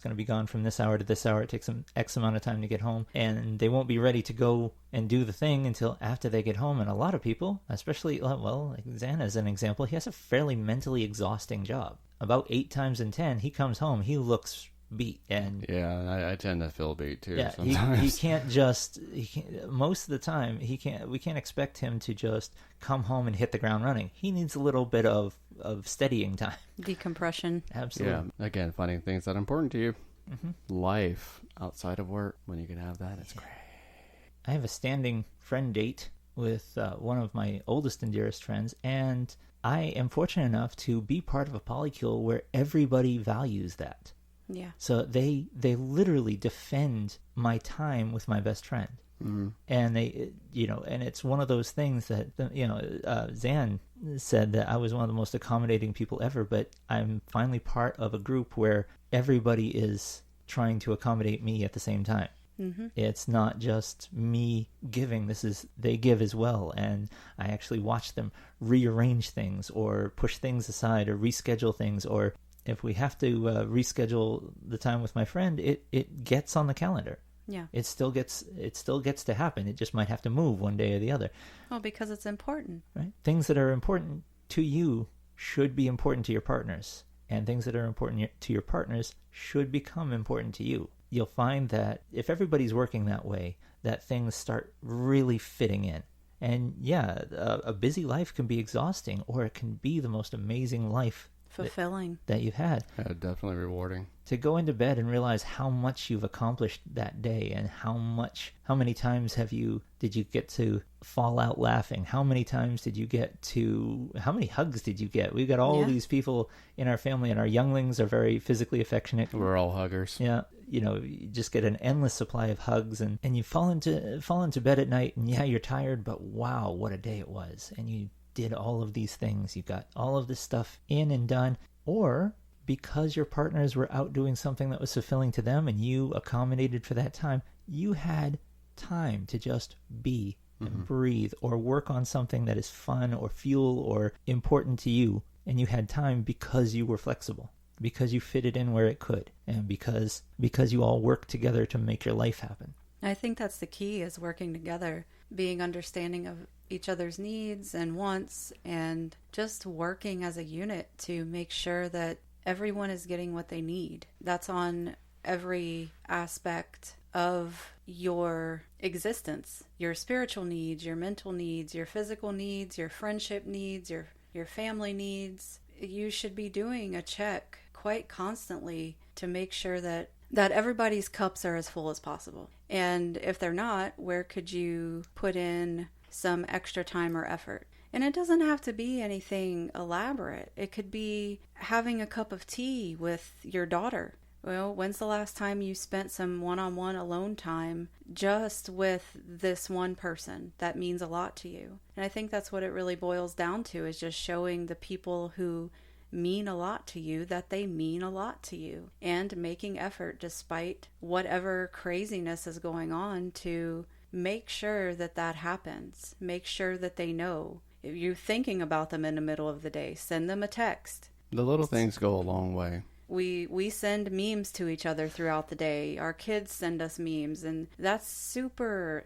going to be gone from this hour to this hour. It takes them X amount of time to get home, and they won't be ready to go and do the thing until after they get home. And a lot of people, especially, well, like Xan as an example, he has a fairly mentally exhausting job. About 8 times in 10, he comes home, he looks beat. And yeah, I tend to feel beat too. Yeah, sometimes. he can't most of the time we can't expect him to just come home and hit the ground running. He needs a little bit of steadying time. Decompression. Absolutely. Yeah, again, finding things that are important to you. Mm-hmm. Life outside of work, when you can have that, it's great. I have a standing friend date with one of my oldest and dearest friends, and I am fortunate enough to be part of a polycule where everybody values that. Yeah. So they literally defend my time with my best friend. Mm-hmm. And they, and it's one of those things that, Xan said that I was one of the most accommodating people ever, but I'm finally part of a group where everybody is trying to accommodate me at the same time. Mm-hmm. It's not just me giving, they give as well. And I actually watch them rearrange things or push things aside or reschedule things, or if we have to reschedule the time with my friend, it gets on the calendar. Yeah. It still gets to happen. It just might have to move one day or the other. Well, because it's important. Right? Things that are important to you should be important to your partners, and things that are important to your partners should become important to you. You'll find that if everybody's working that way, that things start really fitting in. And yeah, a busy life can be exhausting, or it can be the most amazing life fulfilling that you've had. Yeah, definitely rewarding. To go into bed and realize how much you've accomplished that day, and how many times did you get to fall out laughing? How many times how many hugs did you get? We've got all these people in our family, and our younglings are very physically affectionate. We're all huggers. Yeah. You just get an endless supply of hugs, and you fall into bed at night, and yeah, you're tired, but wow, what a day it was. And you did all of these things. You got all of this stuff in and done. Or because your partners were out doing something that was fulfilling to them and you accommodated for that time, you had time to just be and breathe, or work on something that is fun or fuel or important to you. And you had time because you were flexible, because you fit it in where it could, and because you all worked together to make your life happen. I think that's the key, is working together, being understanding of each other's needs and wants, and just working as a unit to make sure that everyone is getting what they need. That's on every aspect of your existence. Your spiritual needs, your mental needs, your physical needs, your friendship needs, your family needs. You should be doing a check quite constantly to make sure that everybody's cups are as full as possible. And if they're not, where could you put in some extra time or effort? And it doesn't have to be anything elaborate. It could be having a cup of tea with your daughter. Well, when's the last time you spent some one-on-one alone time just with this one person that means a lot to you? And I think that's what it really boils down to, is just showing the people who mean a lot to you that they mean a lot to you, and making effort despite whatever craziness is going on to make sure that happens. Make sure that they know. If you're thinking about them in the middle of the day, send them a text. The little things go a long way. We send memes to each other throughout the day. Our kids send us memes, and that's super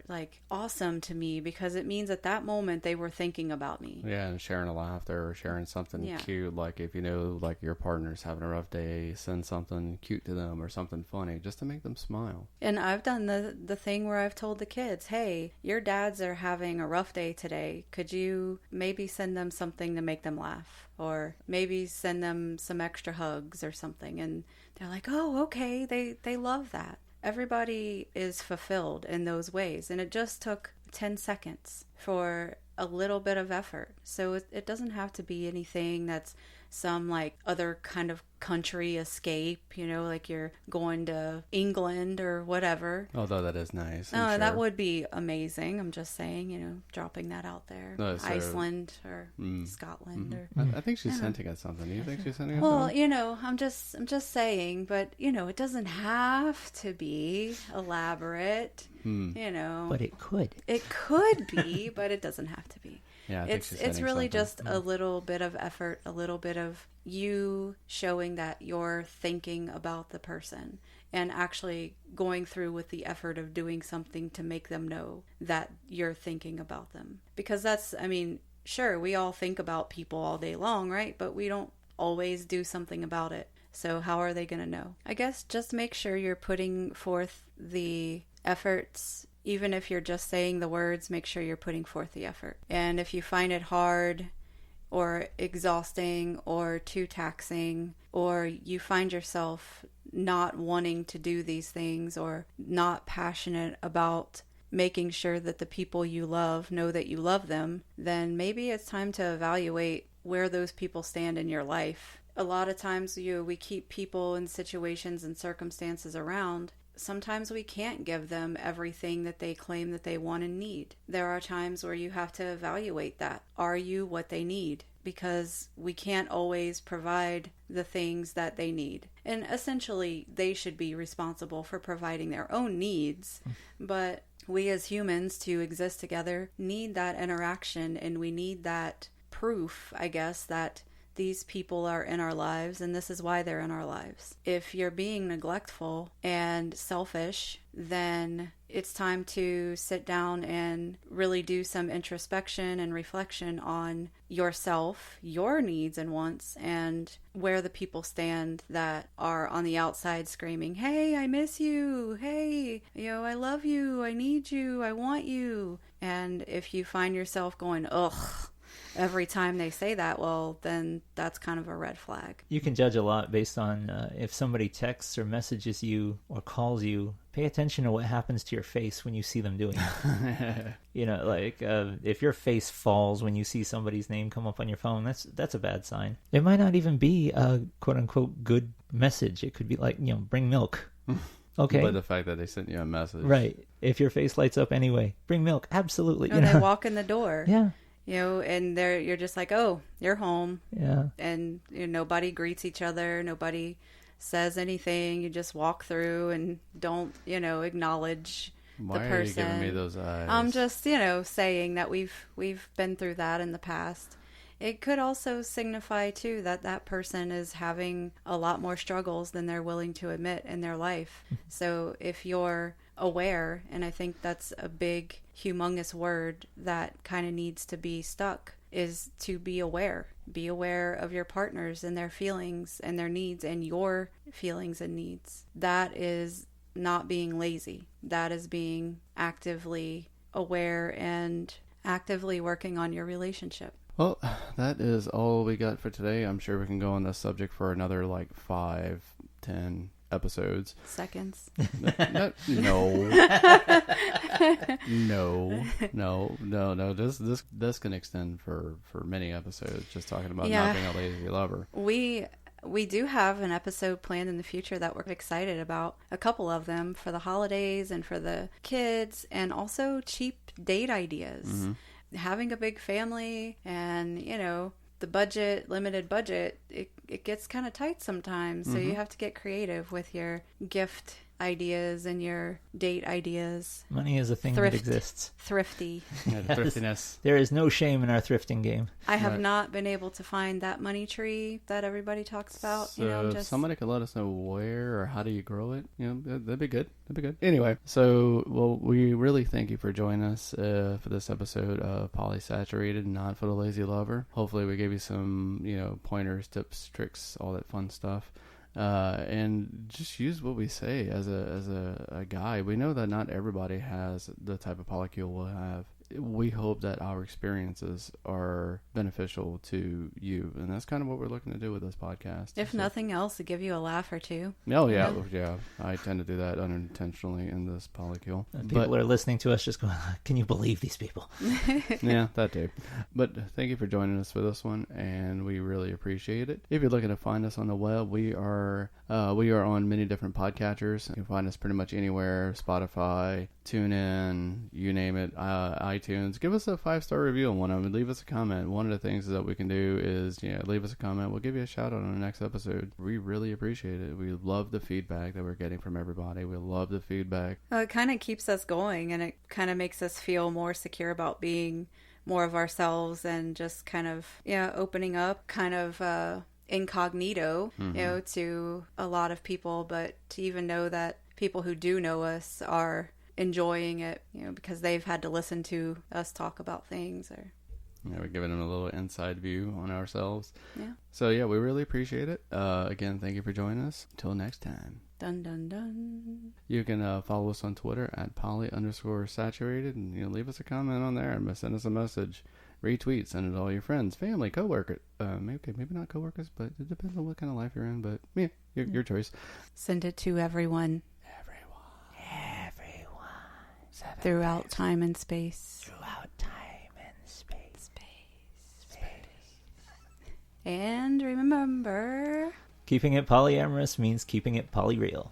awesome to me, because it means at that moment they were thinking about me. Yeah, and sharing a laughter or sharing something cute. Like if your partner's having a rough day, send something cute to them or something funny just to make them smile. And I've done the thing where I've told the kids, hey, your dads are having a rough day today. Could you maybe send them something to make them laugh? Or maybe send them some extra hugs or something. And they're like, oh, okay. They love that. Everybody is fulfilled in those ways. And it just took 10 seconds for a little bit of effort. So it doesn't have to be anything that's some other kind of country escape, like you're going to England or whatever. Although that is nice. Oh, sure. That would be amazing. I'm just saying, dropping that out there. No, Iceland or Scotland. Or I think she's hinting at something. Do you think she's hinting at something? Well, I'm just saying, but it doesn't have to be elaborate. But it could. It could be, but it doesn't have to be. Yeah, it's really just a little bit of effort, a little bit of you showing that you're thinking about the person and actually going through with the effort of doing something to make them know that you're thinking about them. Because that's, I mean, sure, we all think about people all day long, right? But we don't always do something about it. So how are they going to know? I guess just make sure you're putting forth the efforts. Even if you're just saying the words, make sure you're putting forth the effort. And if you find it hard or exhausting or too taxing, or you find yourself not wanting to do these things or not passionate about making sure that the people you love know that you love them, then maybe it's time to evaluate where those people stand in your life. A lot of times we keep people in situations and circumstances around. Sometimes we can't give them everything that they claim that they want and need. There are times where you have to evaluate that. Are you what they need? Because we can't always provide the things that they need. And essentially, they should be responsible for providing their own needs. But we as humans, to exist together, need that interaction, and we need that proof, I guess, that these people are in our lives, and this is why they're in our lives. If you're being neglectful and selfish, then it's time to sit down and really do some introspection and reflection on yourself, your needs and wants, and where the people stand that are on the outside screaming, "Hey, I miss you. Hey, I love you. I need you. I want you." And if you find yourself going, "Ugh," every time they say that, well, then that's kind of a red flag. You can judge a lot based on if somebody texts or messages you or calls you. Pay attention to what happens to your face when you see them doing it. If your face falls when you see somebody's name come up on your phone, that's a bad sign. It might not even be a quote-unquote good message. It could be like, bring milk. Okay. But the fact that they sent you a message. Right. If your face lights up anyway, bring milk. Absolutely. They walk in the door. Yeah. And you're just like, oh, you're home. Yeah. And nobody greets each other. Nobody says anything. You just walk through and don't, acknowledge Why the person. Why are you giving me those eyes? I'm just, saying that we've been through that in the past. It could also signify, too, that person is having a lot more struggles than they're willing to admit in their life. So if you're aware, and I think that's a big, humongous word that kind of needs to be stuck, is to be aware. Be aware of your partners and their feelings and their needs and your feelings and needs. That is not being lazy. That is being actively aware and actively working on your relationship. Well, that is all we got for today. I'm sure we can go on this subject for another 5-10 episodes. Seconds. No. This can extend for many episodes, just talking about not being a lazy lover. We do have an episode planned in the future that we're excited about. A couple of them for the holidays and for the kids, and also cheap date ideas. Mm-hmm. Having a big family and, the limited budget, it gets kind of tight sometimes. So you have to get creative with your gift ideas and your date ideas. Money is a thing that exists. Thrifty. Yeah, yes. Thriftiness. There is no shame in our thrifting game. I have not been able to find that money tree that everybody talks about. So if somebody could let us know where or how do you grow it, that'd be good. Anyway, so, we really thank you for joining us for this episode of Polysaturated, Not for the Lazy Lover. Hopefully we gave you some, pointers, tips, tricks, all that fun stuff. And just use what we say as a guide. We know that not everybody has the type of polycule we'll have. We hope that our experiences are beneficial to you, and that's kind of what we're looking to do with this podcast. If nothing else, to give you a laugh or two. Oh, yeah. I tend to do that unintentionally in this polycule. People are listening to us just going, can you believe these people? Yeah, that too. But thank you for joining us for this one, and we really appreciate it. If you're looking to find us on the web, we are on many different podcatchers. You can find us pretty much anywhere: Spotify, TuneIn, you name it, iTunes. Give us a 5-star review on one of them. Leave us a comment. One of the things that we can do is, leave us a comment. We'll give you a shout out on the next episode. We really appreciate it. We love the feedback that we're getting from everybody. We love the feedback. Well, it kind of keeps us going, and it kind of makes us feel more secure about being more of ourselves and just kind of, opening up, kind of incognito, you know, to a lot of people, but to even know that people who do know us are enjoying it, you know, because they've had to listen to us talk about things. Or yeah, we're giving them a little inside view on ourselves. yeah. So yeah, we really appreciate it. Again, thank you for joining us. Until next time. Dun dun dun. You can follow us on Twitter at poly_saturated, and leave us a comment on there and send us a message. Retweet, send it to all your friends, family, coworkers. Maybe not coworkers, but it depends on what kind of life you're in. But yeah, your choice. Send it to everyone. Throughout time and space. And remember, Keeping it polyamorous means keeping it polyreal.